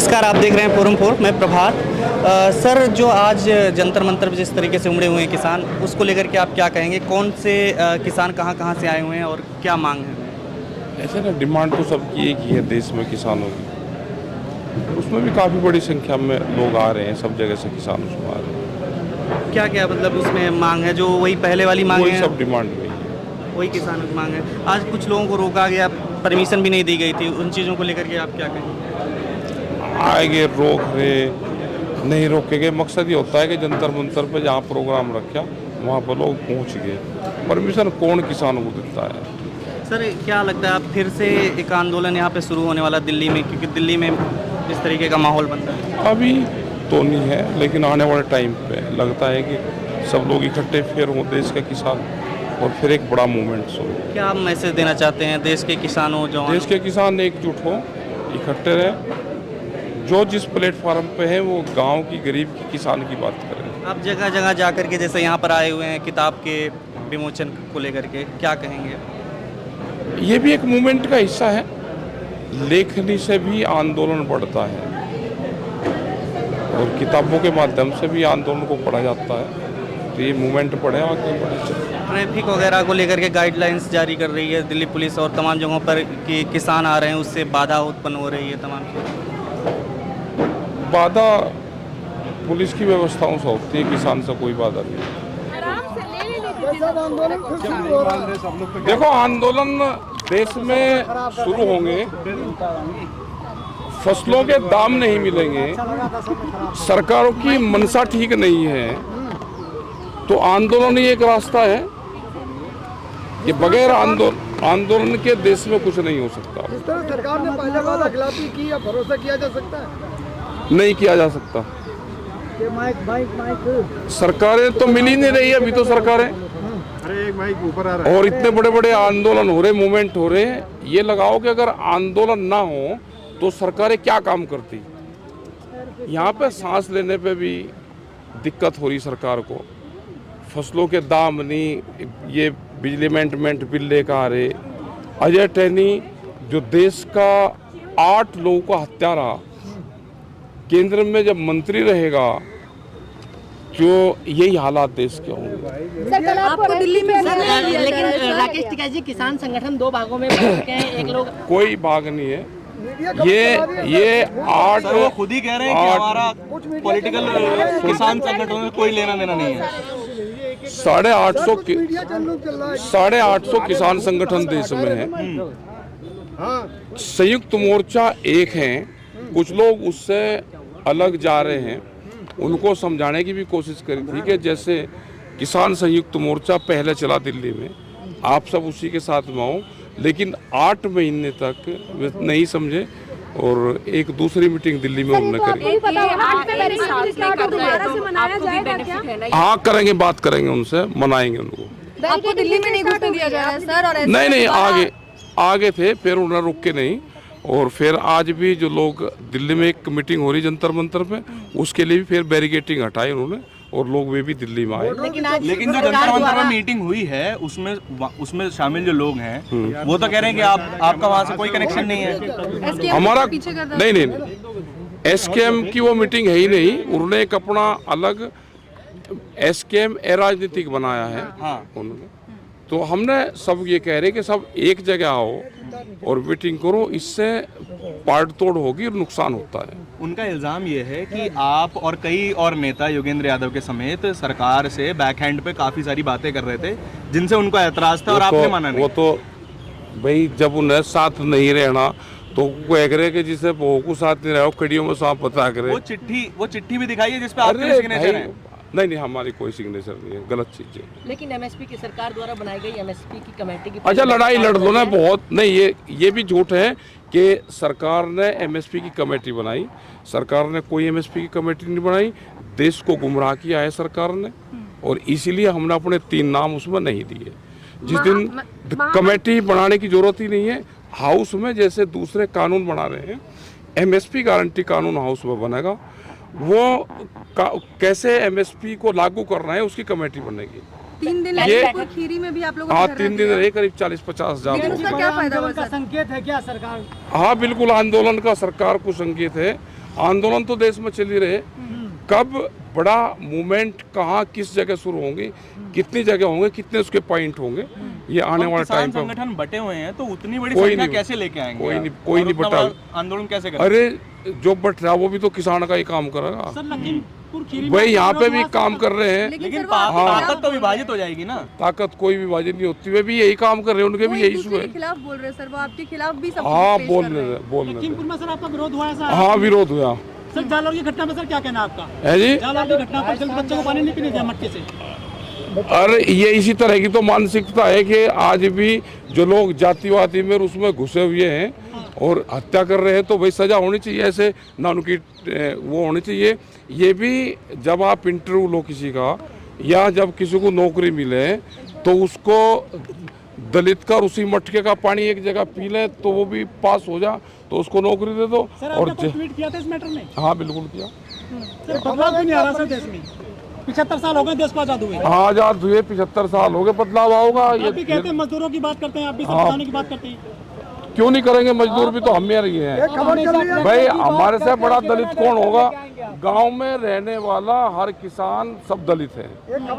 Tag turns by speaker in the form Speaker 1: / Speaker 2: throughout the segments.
Speaker 1: नमस्कार, आप देख रहे हैं फोरम 4। मैं प्रभात। सर, जो आज जंतर मंतर पे जिस तरीके से उमड़े हुए हैं किसान, उसको लेकर के आप क्या कहेंगे? कौन से किसान कहाँ से आए हुए हैं और क्या मांग है?
Speaker 2: ऐसे ना डिमांड तो सबकी एक ही है देश में किसानों की। उसमें भी काफ़ी बड़ी संख्या में लोग आ रहे हैं, सब जगह से किसान उसमें आ रहे हैं।
Speaker 1: क्या क्या मतलब उसमें मांग है? जो वही पहले वाली मांग
Speaker 2: वही
Speaker 1: है,
Speaker 2: सब डिमांड में ही है।
Speaker 1: वही किसानों की मांग है। आज कुछ लोगों को रोका गया, परमिशन भी नहीं दी गई थी, उन चीज़ों को लेकर के आप क्या कहेंगे?
Speaker 2: आएंगे, रोक रहे नहीं रोकेंगे। मकसद ये होता है कि जंतर मंतर पे जहाँ प्रोग्राम रखा वहाँ पर लोग पहुँच गए। परमिशन कौन किसानों को देता है?
Speaker 1: सर, क्या लगता है आप फिर से एक आंदोलन यहाँ पे शुरू होने वाला दिल्ली में, क्योंकि दिल्ली में इस तरीके का माहौल बन रहा है?
Speaker 2: अभी तो नहीं है, लेकिन आने वाले टाइम पे लगता है कि सब लोग इकट्ठे फिर हों देश के किसान, और फिर एक बड़ा मूवमेंट हो।
Speaker 1: क्या आप मैसेज देना चाहते हैं देश के किसानों, जो
Speaker 2: देश के किसान एकजुट हो, इकट्ठे रहे, जो जिस प्लेटफार्म पे है वो गांव की गरीब की किसान की बात करें।
Speaker 1: आप जगह जगह जा कर के, जैसे यहाँ पर आए हुए हैं किताब के विमोचन को लेकर के, क्या कहेंगे?
Speaker 2: ये भी एक मूवमेंट का हिस्सा है। लेखनी से भी आंदोलन बढ़ता है और किताबों के माध्यम से भी आंदोलन को पढ़ा जाता है। तो ये मूवमेंट पढ़े, आगे बढ़े।
Speaker 1: ट्रैफिक वगैरह को लेकर के गाइडलाइंस जारी कर रही है दिल्ली पुलिस, और तमाम जगहों पर कि किसान आ रहे हैं, उससे बाधा उत्पन्न हो रही है तमाम चीज़ें।
Speaker 2: बाधा पुलिस की व्यवस्थाओं से होती है, किसान से कोई बाधा नहीं। देखो, आंदोलन देश में शुरू होंगे, फसलों के दाम नहीं मिलेंगे, सरकारों की मनसा ठीक नहीं है, तो आंदोलन ही एक रास्ता है कि बगैर आंदोलन के देश में कुछ नहीं हो सकता।
Speaker 3: जिस तरह सरकार ने पहले वादा खिलाफी की, या भरोसा किया जा सकता है?
Speaker 2: नहीं किया जा सकता। सरकारें तो मिल ही नहीं रही है अभी तो सरकारें।
Speaker 3: अरे एक माइक ऊपर आ रहा है।
Speaker 2: और इतने बड़े बड़े आंदोलन हो रहे, मूवमेंट हो रहे हैं। ये लगाओ कि अगर आंदोलन ना हो तो सरकारें क्या काम करती। यहाँ पे सांस लेने पे भी दिक्कत हो रही सरकार को। फसलों के दाम नहीं, ये बिजली अमेंडमेंट बिल लेकर आ रहे। अजय टहनी जो देश का 8 लोगों का हत्या रहा, केंद्र में जब मंत्री रहेगा जो यही हालात देश के होंगे।
Speaker 4: आपको दिल्ली में लेकिन राकेश टिकैत जी, किसान संगठन 2 भागों में बंट चुके हैं। एक लोग,
Speaker 2: कोई भाग नहीं है। ये 8
Speaker 5: वो खुद ही कह रहे हैं कि हमारा पॉलिटिकल किसान संगठनों में कोई लेना देना नहीं है।
Speaker 2: 850 किसान संगठन देश में है। संयुक्त मोर्चा एक है, कुछ लोग उससे अलग जा रहे हैं। उनको समझाने की भी कोशिश करी थी कि जैसे किसान संयुक्त मोर्चा पहले चला दिल्ली में, आप सब उसी के साथ में आओ, लेकिन 8 महीने तक वे नहीं समझे और एक दूसरी मीटिंग दिल्ली में उन्होंने करी। हाँ, करेंगे, बात करेंगे उनसे, मनाएंगे उनको।
Speaker 4: आपको दिल्ली में नहीं घुसने दिया जा रहा है सर? और
Speaker 2: नहीं, आगे थे, फिर उन्होंने रुक के नहीं। और फिर आज भी जो लोग दिल्ली में एक मीटिंग हो रही जंतर मंतर पे, उसके लिए भी फिर बैरिकेटिंग हटाई उन्होंने और लोग वे भी दिल्ली में आए।
Speaker 5: लेकिन जो जंतर मंतर में मीटिंग हुई है उसमें शामिल जो लोग हैं वो तो कह रहे हैं कि आपका वहाँ से कोई कनेक्शन नहीं है।
Speaker 2: हमारा नहीं, एसकेएम की वो मीटिंग है ही नहीं। उन्होंने एक अपना अलग एसकेएम अराजनीतिक बनाया है।
Speaker 5: हाँ।
Speaker 2: उन्होंने तो हमने सब ये कह रहे कि सब एक जगह आओ और मीटिंग करो, इससे पार्ट तोड़ होगी और नुकसान होता है।
Speaker 5: उनका इल्जाम ये है कि आप और कई और नेता योगेंद्र यादव के समेत सरकार से बैकहैंड पे काफी सारी बातें कर रहे थे जिनसे उनको ऐतराज था और आपने माना नहीं।
Speaker 2: वो तो भाई, जब उन्हें साथ नहीं रहना तो कह रहे कि जिसे बहू को साथ नहीं रहो, कड़ियों में सांप बता करे।
Speaker 5: वो चिट्ठी भी दिखाई है जिसपे आपके सिग्नेचर है।
Speaker 2: नहीं, हमारी कोई सिग्नेचर नहीं है, गलत चीज है।
Speaker 4: लेकिन एमएसपी की सरकार द्वारा बनाई गई एमएसपी की कमेटी की,
Speaker 2: अच्छा, लड़ाई लड़ दो ना बहुत। नहीं, ये भी झूठ है कि सरकार ने एमएसपी की कमेटी बनाई। सरकार ने कोई एमएसपी की कमेटी नहीं बनाई। देश को गुमराह किया है सरकार ने, और इसीलिए हमने अपने 3 नाम उसमें नहीं दिए। जिस दिन कमेटी बनाने की जरूरत ही नहीं है, हाउस में जैसे दूसरे कानून बना रहे हैं, एमएसपी गारंटी कानून हाउस में बनेगा। वो कैसे एमएसपी को लागू करना है उसकी कमेटी बनेगी।
Speaker 6: 3 दिन
Speaker 2: ये
Speaker 6: खीरी में भी आप लोगों
Speaker 2: हाँ 3 दिन रहे, करीब 40-50 हजार।
Speaker 6: उसका क्या फायदा हुआ?
Speaker 3: संकेत है क्या सरकार?
Speaker 2: हाँ बिल्कुल, आंदोलन का सरकार को संकेत है। आंदोलन तो देश में चल ही रहे, कब बड़ा मूवमेंट कहाँ किस जगह शुरू होंगे, कितनी जगह होंगे, कितने उसके पॉइंट होंगे, ये आने वाले टाइम पे।
Speaker 5: संगठन बटे हुए हैं तो उतनी बड़ी
Speaker 2: कोई
Speaker 5: संख्या
Speaker 2: नहीं-
Speaker 5: कैसे लेके आएंगे?
Speaker 2: कोई नहीं बटा।
Speaker 5: आंदोलन कैसे करेंगे?
Speaker 2: अरे जो बट रहा वो भी तो किसान का ही काम करेगा भाई, यहाँ पे भी काम कर रहे हैं।
Speaker 5: लेकिन ताकत तो विभाजित हो जाएगी ना।
Speaker 2: ताकत कोई विभाजन नहीं होती, वे भी यही काम कर रहे हैं, उनके भी यही इशू है।
Speaker 6: खिलाफ बोल रहे हैं सर, वो आपके खिलाफ भी सब
Speaker 2: हाँ
Speaker 6: पेश
Speaker 2: बोल
Speaker 6: कर रहे हैं।
Speaker 2: रहे
Speaker 7: लखीमपुर में सर आपका विरोध हुआ है सर?
Speaker 2: हाँ विरोध हुआ
Speaker 7: सर जालौर की घटना में सर क्या कहना है आपका?
Speaker 2: है जी।
Speaker 7: जालौर की घटना पर जल्द बच्चों को पानी नहीं पीने दिया मटके से।
Speaker 2: अरे ये इसी तरह की तो मानसिकता है कि आज भी जो लोग जातिवादी में उसमें घुसे हुए हैं और हत्या कर रहे हैं, तो भाई सजा होनी चाहिए, ऐसे ना उनकी वो होनी चाहिए। ये भी जब आप इंटरव्यू लो किसी का या जब किसी को नौकरी मिले तो उसको दलित का उसी मटके का पानी एक जगह पी ले तो वो भी पास हो जा, तो उसको नौकरी दे दो।
Speaker 7: सर
Speaker 2: और
Speaker 7: आपने ट्वीट किया था इस मैटर में?
Speaker 2: हाँ बिल्कुल किया।
Speaker 7: सर बदलाव क्यों नहीं आ रहा सर देश में? 75 साल हो गए देश को आजाद हुए।
Speaker 2: हाँ आजाद हुए 75 साल हो गए, बदलाव आओगा।
Speaker 7: आप भी कहते हैं मजदूरों की बात करते हैं, आप भी सब बताने की बात करते हैं।
Speaker 2: क्यों नहीं करेंगे? मजदूर भी तो हम ही रही हैं
Speaker 3: खबर चल रही है
Speaker 2: भाई। हमारे से बड़ा दलित कौन होगा? गांव में रहने वाला हर किसान सब दलित है,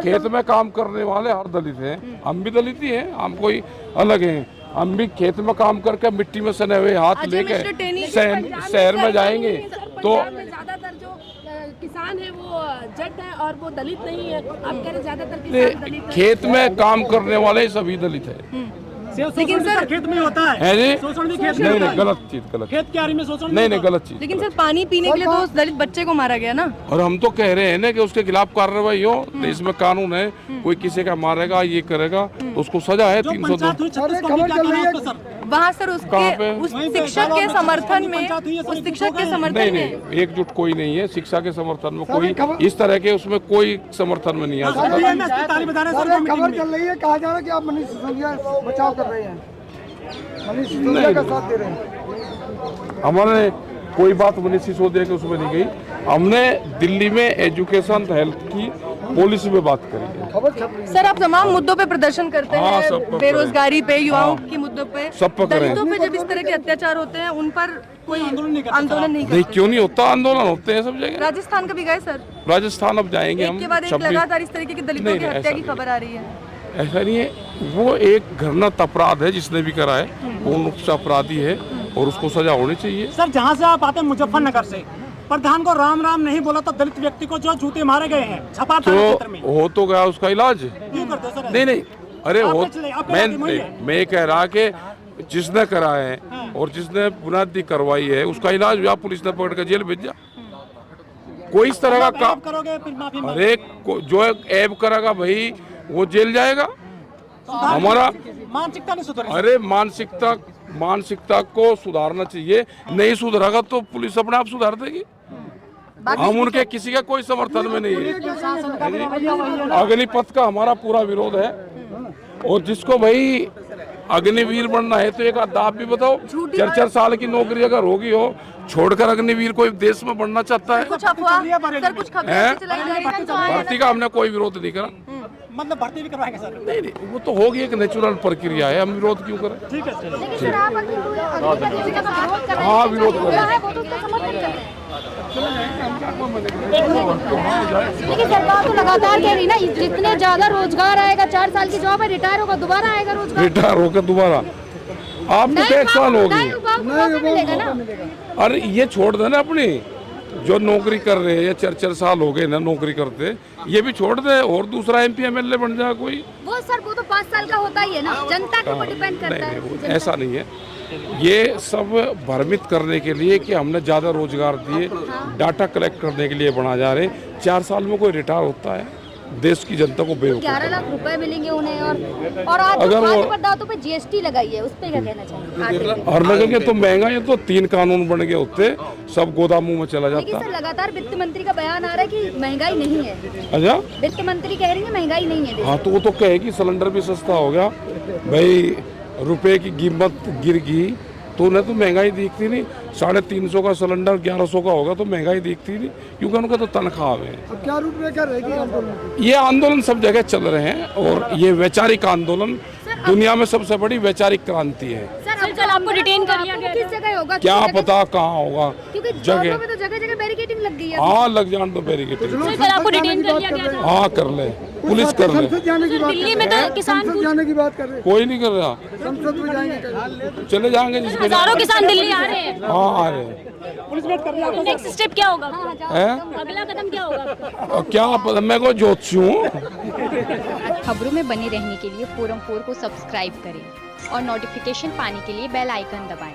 Speaker 2: खेत में काम करने वाले हर दलित हैं। हम भी दलित ही हैं, हम कोई अलग हैं। हम भी खेत में काम करके मिट्टी में सने हुए हाथ लेके शहर में जाएंगे तो
Speaker 6: ज्यादातर जो किसान है वो जट है और वो दलित नहीं है। आप कह रहे ज्यादातर किसान दलित है।
Speaker 2: खेत में काम करने वाले सभी दलित है।
Speaker 7: लेकिन सर खेत में होता
Speaker 2: है जी?
Speaker 7: शोषण भी खेत में
Speaker 2: नहीं
Speaker 7: होता
Speaker 2: नहीं
Speaker 7: है।
Speaker 2: गलत चीज, गलत
Speaker 7: खेत क्यारी में शोषण
Speaker 2: नहीं नहीं गलत चीज।
Speaker 6: लेकिन सर पानी पीने के लिए तो उस दलित बच्चे को मारा गया ना।
Speaker 2: और हम तो कह रहे हैं ना कि उसके खिलाफ कार्रवाई हो, देश में कानून है, कोई किसी का मारेगा ये करेगा तो उसको सजा है 302।
Speaker 7: पंचायत हुई 36 को क्या कहना है उसका सर?
Speaker 6: वहाँ सर
Speaker 2: कहाँ पे?
Speaker 6: उसके उस शिक्षक के समर्थन में, उस शिक्षक के समर्थन
Speaker 2: नहीं
Speaker 6: में
Speaker 2: नहीं एकजुट कोई नहीं है शिक्षा के समर्थन में, कोई इस तरह के उसमें कोई समर्थन में नहीं आ सकता।
Speaker 7: ताली बजा रहे हैं
Speaker 3: सर
Speaker 7: सर
Speaker 3: एक
Speaker 7: मीटिंग
Speaker 3: खबर
Speaker 7: में।
Speaker 3: चल रही है, कहा जा रहा है कि आप मनीष सिसोदिया बचाव कर रहे हैं, मनीष सिसोदिया का साथ दे रहे हैं।
Speaker 2: हमारे कोई बात मनीष सिसोदिया के उसमें नहीं गई। हमने दिल्ली में एजुकेशन हेल्थ की पॉलिसी पे बात करी है।
Speaker 3: खबर छप रही है।
Speaker 6: सर आप तमाम मुद्दों पे प्रदर्शन करते
Speaker 2: हाँ, सब
Speaker 6: हैं,
Speaker 2: पर
Speaker 6: बेरोजगारी पे, युवाओं के मुद्दों पे,
Speaker 2: सब पर करें।
Speaker 6: दलितों पे जब इस तरह के अत्याचार होते हैं उन पर कोई आंदोलन नहीं
Speaker 2: नहीं
Speaker 6: करते।
Speaker 2: क्यों नहीं होता? आंदोलन होते हैं सब जगह।
Speaker 6: राजस्थान का भी गए सर,
Speaker 2: राजस्थान अब जाएंगे हम
Speaker 6: एक के बाद एक
Speaker 2: 26।
Speaker 6: लगातार इस तरीके की दलितों
Speaker 2: नहीं,
Speaker 6: की
Speaker 2: नहीं,
Speaker 6: हत्या
Speaker 2: ऐसा
Speaker 6: की
Speaker 2: नहीं।
Speaker 6: खबर आ रही है।
Speaker 2: ऐसा नहीं है, वो एक घृणित अपराध है जिसने भी करा है, वो मुख्य अपराधी है और उसको सजा होनी चाहिए।
Speaker 7: सर जहाँ से आप आते हैं मुजफ्फरनगर से, प्रधान को राम राम नहीं बोला तो दलित व्यक्ति को जो जूते मारे गए हैं छपा थाना क्षेत्र में,
Speaker 2: तो हो तो गया उसका इलाज।
Speaker 7: क्यों करते हो सर?
Speaker 2: नहीं नहीं अरे
Speaker 7: आप
Speaker 2: हो,
Speaker 7: चले, आपके
Speaker 2: मैं
Speaker 7: बात वही है।
Speaker 2: मैं कह रहा कि जिसने करा है और जिसने बुनियादी करवाई है उसका इलाज हुआ, पुलिस ने पकड़ कर जेल भेजा। कोई इस तरह का
Speaker 7: आप
Speaker 2: काम
Speaker 7: करोगे फिर माफी मांगोगे।
Speaker 2: अरे जो ऐब करेगा भाई वो जेल जाएगा। हमारा
Speaker 7: मानसिकता नहीं सुधर रही।
Speaker 2: अरे मानसिकता को सुधारना चाहिए, नहीं सुधरेगा तो पुलिस अपने आप सुधार देगी। हम उनके किसी का कोई समर्थन में नहीं है। अग्निपथ का हमारा पूरा विरोध है और जिसको भाई अग्निवीर बनना है तो एक आध आप भी बताओ, 4 साल की नौकरी अगर होगी हो छोड़कर अग्निवीर कोई देश में बनना चाहता है?
Speaker 6: कुछ अफवाह सर, कुछ खबरें ऐसी चलाई जा रही हैं।
Speaker 2: भर्ती का हमने कोई विरोध नहीं करा।
Speaker 7: मतलब भर्ती भी करवाएंगे सर?
Speaker 2: नहीं नहीं वो तो होगी, एक नेचुरल प्रक्रिया है, हम विरोध क्यों करें?
Speaker 7: ठीक है सर।
Speaker 2: हाँ विरोध करें।
Speaker 8: लेकिन सरकार तो लगातार कह रही ना, जितने ज्यादा रोजगार आएगा, 4 साल की जॉब है, रिटायर होगा दोबारा आएगा रोजगार।
Speaker 2: रिटायर होकर दोबारा आपको तो 1 साल होगी।
Speaker 8: मिलेगा ना।
Speaker 2: अरे ये छोड़ देना अपनी, जो नौकरी कर रहे हैं या 4 साल हो गए ना नौकरी करते, ये भी छोड़ दे और दूसरा MP MLA बन जाए कोई।
Speaker 8: वो सर वो तो 5 साल का होता ही है ना, जनता के ऊपर डिपेंड करता है।
Speaker 2: नहीं, ऐसा नहीं है। ये सब भ्रमित करने के लिए कि हमने ज़्यादा रोजगार दिए, डाटा कलेक्ट करने के लिए बना जा रहे। 4 साल में कोई रिटायर होता है? देश की जनता को बेवकूफ
Speaker 8: 11 लाख रुपए मिलेंगे उन्हें। और आज
Speaker 2: अगर वो-
Speaker 8: खाद्य पदार्थों पे GST लगाई है, उस पे क्या कहना चाहिए?
Speaker 2: और लगेंगे तो महंगा, ये तो 3 कानून बन गए होते, सब गोदामों में चला
Speaker 8: लेकिन
Speaker 2: जाता।
Speaker 8: सर लगातार वित्त मंत्री का बयान आ रहा है कि महंगाई नहीं है।
Speaker 2: अच्छा
Speaker 8: वित्त मंत्री कह रही है महंगाई नहीं है।
Speaker 2: हाँ तो वो तो कहेगी सिलेंडर भी सस्ता हो गया भाई, रुपए की कीमत गिर गई तो उन्हें तो महंगाई दिखती नहीं। 350 का सिलेंडर 1100 का होगा तो महंगाई दिखती नहीं, क्योंकि उनका तो तनख्वाह है।
Speaker 3: अब क्या रूपरेखा रहेगी आंदोलन की?
Speaker 2: ये आंदोलन सब जगह चल रहे हैं और ये वैचारिक आंदोलन दुनिया में सबसे बड़ी वैचारिक क्रांति है।
Speaker 8: सर अब
Speaker 9: आपको डिटेन कर लिया गया
Speaker 8: किस जगह होगा?
Speaker 2: क्या
Speaker 8: किस जगह?
Speaker 2: पता कहाँ होगा
Speaker 8: क्योंकि
Speaker 2: जगह।
Speaker 8: जगह में तो जगह जगह बैरिकेडिंग लग गई है।
Speaker 2: हाँ लग जान तो बैरिकेड।
Speaker 6: सर कल आपको डिटेन कर लिया गया था।
Speaker 2: हाँ कर ले, पुलिस कर ले।
Speaker 3: संसद जाने की बात कर
Speaker 9: दिल्ली में तो किसान
Speaker 3: संसद जाने की बात कर रहे हैं।
Speaker 2: कोई नहीं कर रहा,
Speaker 3: संसद में जाएंगे कल।
Speaker 2: चले जाएंगे जिसको।
Speaker 9: हजारों किसान दिल्ली आ रहे हैं।
Speaker 2: हाँ आ रहे हैं।
Speaker 9: नेक्स्ट स्टेप क्या होगा?
Speaker 2: हैं?
Speaker 9: अगला कदम क्या होगा?
Speaker 2: और क्या पता, मैं को ज्योतिषी हूँ।
Speaker 10: खबरों में बने रहने के लिए फोरम 4 को सब्सक्राइब करें और नोटिफिकेशन पाने के लिए बेल आइकन दबाएं।